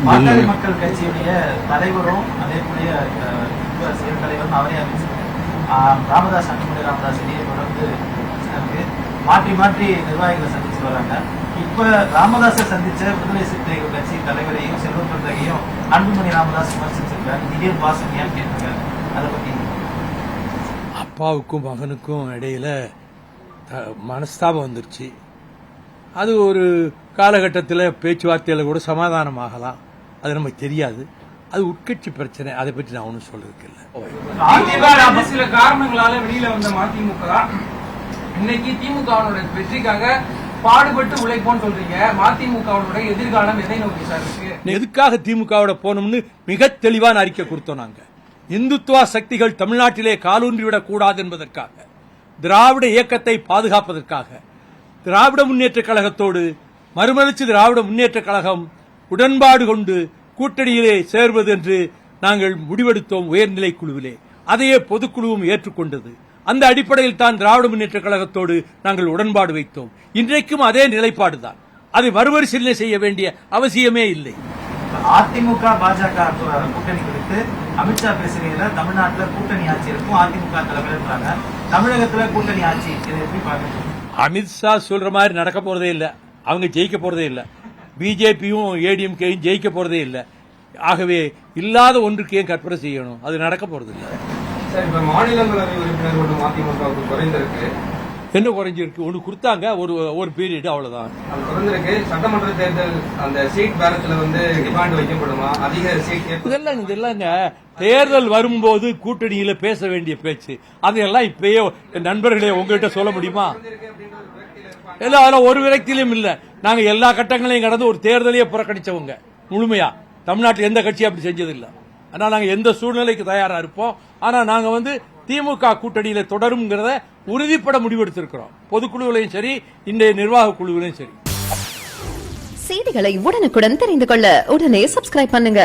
பாட்டாளி மக்கள் கட்சியுடைய தலைவரும் அதே போல செயல் தலைவரும் அவரே ராமதாஸ் அன்புமணி ராமதாஸ் இடையே தொடர்ந்து மாற்றி மாற்றி நிர்வாகிகளை சந்திச்சு வராங்க. இப்ப ராமதாஸை சந்திச்ச விடுதலை சிறுத்தைகள் கட்சி தலைவரையும் செல்வ பெருந்தகையும் அன்புமணி ராமதாஸ் விமர்சிச்சிருக்காரு. திடீர் பாசம் ஏன்னு கேட்டிருக்காரு. அதை பத்தி அப்பாவுக்கும் மகனுக்கும் இடையில மனஸ்தாபம் வந்துருச்சு. அது ஒரு காலகட்டத்தில் பேச்சுவார்த்தையில கூட சமாதானம் ஆகலாம். அது நமக்கு தெரியாது. அது உட்கட்சி பிரச்சனை. அதை பற்றி நான் ஒன்றும் சொல்றதுக்கு இல்லை. சில காரணங்களால வெளியில வந்த மதிமுக இன்னைக்கு திமுகவினுடைய வெற்றிக்காக பாடுபட்டு உழைப்போன்னு சொல்றீங்க. மதிமுகவினுடைய எதிர்காலம் எதை நோக்கி சார் இருக்கு? எதுக்காக திமுகவோட போனோம்னு மிக தெளிவான அறிக்கை கொடுத்தோம். நாங்க இந்துத்துவா சக்திகள் தமிழ்நாட்டிலே காலூன்றிவிடக் கூடாது என்பதற்காக, திராவிட இயக்கத்தை பாதுகாப்பதற்காக, திராவிட முன்னேற்ற கழகத்தோடு மறுமலர்ச்சி திராவிட முன்னேற்ற கழகம் உடன்பாடு கொண்டு கூட்டணியிலே சேர்வது என்று நாங்கள் முடிவெடுத்தோம் உயர்நிலை குழுவிலே. அதையே பொதுக்குழுவும் ஏற்றுக்கொண்டது. அந்த அடிப்படையில் தான் திராவிட முன்னேற்ற கழகத்தோடு நாங்கள் உடன்பாடு வைத்தோம். இன்றைக்கும் அதே நிலைப்பாடுதான். அதை மறுபரிசீலனை செய்ய வேண்டிய அவசியமே இல்லை. அதிமுக பாஜக கூட்டணி குறித்து அமித்ஷா பேசுகையில தமிழ்நாட்டில் கூட்டணி ஆட்சி இருக்கும், அதிமுக தலைவர் இருக்காங்க, தமிழகத்துல கூட்டணி ஆட்சி எப்படி பாக்குறீங்க? அமித்ஷா சொல்ற மாதிரி நடக்க போறதே இல்ல. அவங்க ஜெயிக்க போறதே இல்ல. பிஜேபியும் ஏடிஎம்கேயும் ஜெயிக்க போறதே இல்ல. ஆகவே இல்லாத ஒன்றுக்கு ஏன் கற்பனை செய்யணும்? அது நடக்க போறது இல்ல. மாநிலங்களவை உறுப்பினர் ஒன்று மதிமுகவுக்கு குறைந்திருக்கு. என்ன குறைஞ்சிருக்கு? ஒன்று கொடுத்தாங்க, ஒரு பீரியட், அவ்வளவுதான். குறைந்திருக்கு. சட்டமன்ற தேர்தல் அந்த சீட் பேலத்துல டிமாண்ட் வைக்கப்படுமா? அதிக சீட் இதெல்லாங்க தேர்தல் வரும்போது கூட்டணியில பேச வேண்டிய பேச்சு. அதையெல்லாம் இப்பயே நண்பர்களே உங்ககிட்ட சொல்ல முடியுமா? இல்ல, அதெல்லாம் ஒரு விரக்தியிலும் இல்ல. நாங்க எல்லா கட்டங்களையும் கடந்து ஒரு தேர்தலையே புறக்கணிச்சவங்க முழுமையா. தமிழ்நாட்டில் எந்த கட்சியும் அப்படி செஞ்சதில்லை. ஆனா நாங்க எந்த சூழ்நிலைக்கு தயாரா இருப்போம். ஆனா நாங்க திமுக கூட்டணியில தொடரும்ங்கிறத உறுதிப்பட முடிவெடுத்திருக்கிறோம். பொதுக்குழுவிலையும் சரி, இன்றைய நிர்வாக குழுவிலையும் சரி. செய்திகளை உடனுக்குடன் தெரிந்து கொள்ள உடனே சப்ஸ்கிரைப் பண்ணுங்க.